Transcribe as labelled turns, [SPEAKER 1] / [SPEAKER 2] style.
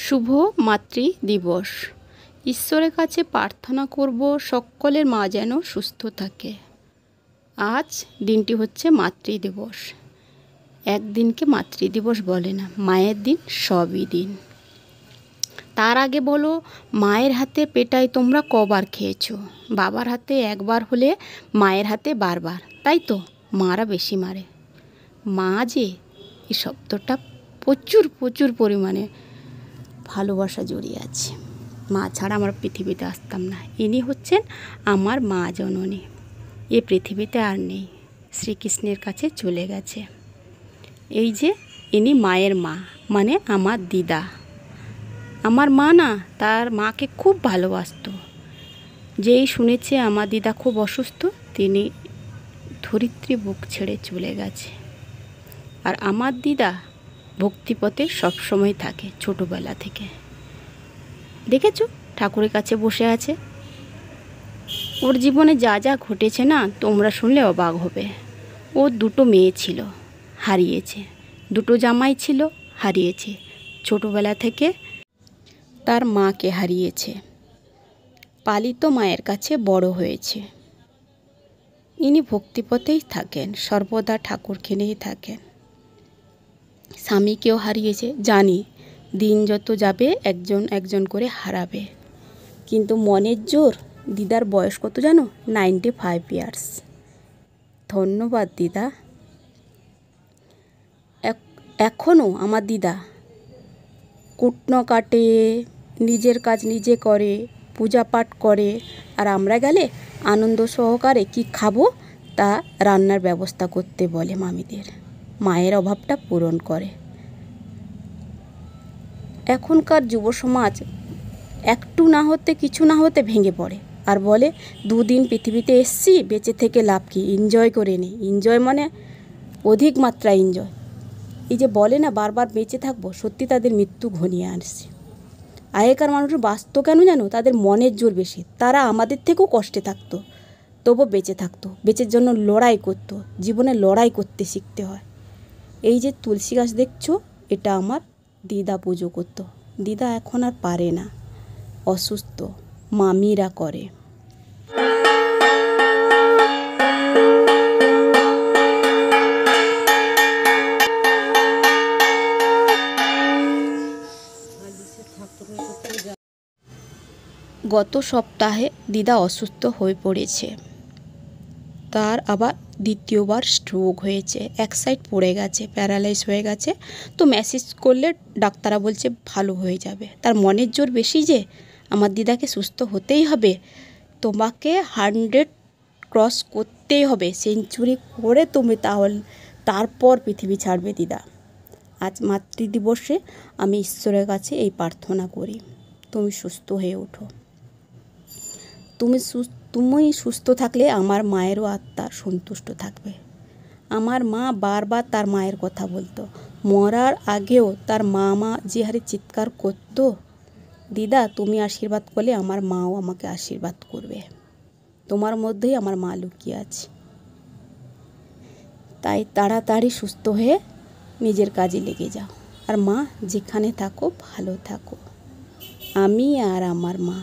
[SPEAKER 1] শুভ মাতৃ দিবস। ঈশ্বরের কাছে প্রার্থনা করব সকলের মা যেন সুস্থ থাকে। আজ দিনটি হচ্ছে মাতৃদিবস। একদিনকে মাতৃদিবস বলে না, মায়ের দিন সবই দিন। তার আগে বলো, মায়ের হাতে পেটাই তোমরা কবার খেয়েছো? বাবার হাতে একবার হলে মায়ের হাতে বারবার, তাই তো? মারা বেশি মারে। মা যে এই শব্দটা প্রচুর প্রচুর পরিমাণে ভালোবাসা জড়িয়ে আছে। মা ছাড়া আমরা পৃথিবীতে আসতাম না। ইনি হচ্ছেন আমার মা জননী। এ পৃথিবীতে আর নেই, শ্রীকৃষ্ণের কাছে চলে গেছে। এই যে ইনি মায়ের মা, মানে আমার দিদা। আমার মা না তার মাকে খুব ভালোবাসতো। যেই শুনেছে আমার দিদা খুব অসুস্থ, তিনি ধরিত্রী বুক ছেড়ে চলে গেছে। আর আমার দিদা ভক্তিপথে সবসময় থাকে, ছোটোবেলা থেকে। দেখেছো ঠাকুরের কাছে বসে আছে। ওর জীবনে যা যা ঘটেছে না, তোমরা শুনলে অবাক হবে। ওর দুটো মেয়ে ছিল, হারিয়েছে। দুটো জামাই ছিল, হারিয়েছে। ছোটোবেলা থেকে তার মাকে হারিয়েছে। পালিত মায়ের কাছে বড় হয়েছে। ইনি ভক্তিপথেই থাকেন, সর্বদা ঠাকুরকে নিয়েই থাকেন। স্বামীকেও হারিয়েছে, জানি দিন যত যাবে একজন একজন করে হারাবে। কিন্তু মনের জোর। দিদার বয়স কত জানো? 95 ইয়ার্স। ধন্যবাদ দিদা। এখনও আমার দিদা কুটনো কাটে, নিজের কাজ নিজে করে, পূজা পাঠ করে। আর আমরা গেলে আনন্দ সহকারে কি খাবো তা রান্নার ব্যবস্থা করতে বলে মামিদের। মায়ের অভাবটা পূরণ করে। এখনকার যুব সমাজ একটু না হতে কিছু না হতে ভেঙে পড়ে আর বলে, দুদিন পৃথিবীতে এসছি, বেঁচে থেকে লাভ কি, এনজয় করে নি। এনজয় মানে অধিক মাত্রা এনজয়। এই যে বলে না বারবার বেঁচে থাকবো, সত্যি তাদের মৃত্যু ঘনিয়ে আসছে। আগেকার মানুষ বাঁচত কেন জানো? তাদের মনের জোর বেশি। তারা আমাদের থেকেও কষ্টে থাকতো, তবু বেঁচে থাকতো। বেঁচের জন্য লড়াই করতো। জীবনে লড়াই করতে শিখতে হয়। এই যে তুলসী গাছ দেখছো, এটা আমার দিদা পুজো করতো। দিদা এখন আর পারে না, অসুস্থ, মামিরা করে। গত সপ্তাহে দিদা অসুস্থ হয়ে পড়েছে। তার আবার দ্বিতীয়বার স্ট্রোক হয়েছে। এক সাইড পড়ে গেছে, প্যারালাইজ হয়ে গেছে। তো মেসেজ করলে ডাক্তাররা বলছে ভালো হয়ে যাবে। তার মনের জোর বেশি যে আমার দিদাকে সুস্থ হতেই হবে, তোমাকে 100 ক্রস করতেই হবে, সেঞ্চুরি করে তুমি তারপর পৃথিবী ছাড়বে দিদা। আজ মাতৃদিবসে আমি ঈশ্বরের কাছে এই প্রার্থনা করি, তুমি সুস্থ হয়ে ওঠো। তুমি সুস্থ থাকলে আমার মায়েরও আত্মা সন্তুষ্ট থাকবে। আমার মা বারবার তার মায়ের কথা বলতো। মরার আগেও তার মা যে হারে চিৎকার করতো, দিদা তুমি আশীর্বাদ করলে আমার মাও আমাকে আশীর্বাদ করবে। তোমার মধ্যেই আমার মা লুকিয়ে আছে। তাই তাড়াতাড়ি সুস্থ হয়ে নিজের কাজে লেগে যাও। আর মা যেখানে থাকো ভালো থাকো। আমি আর আমার মা।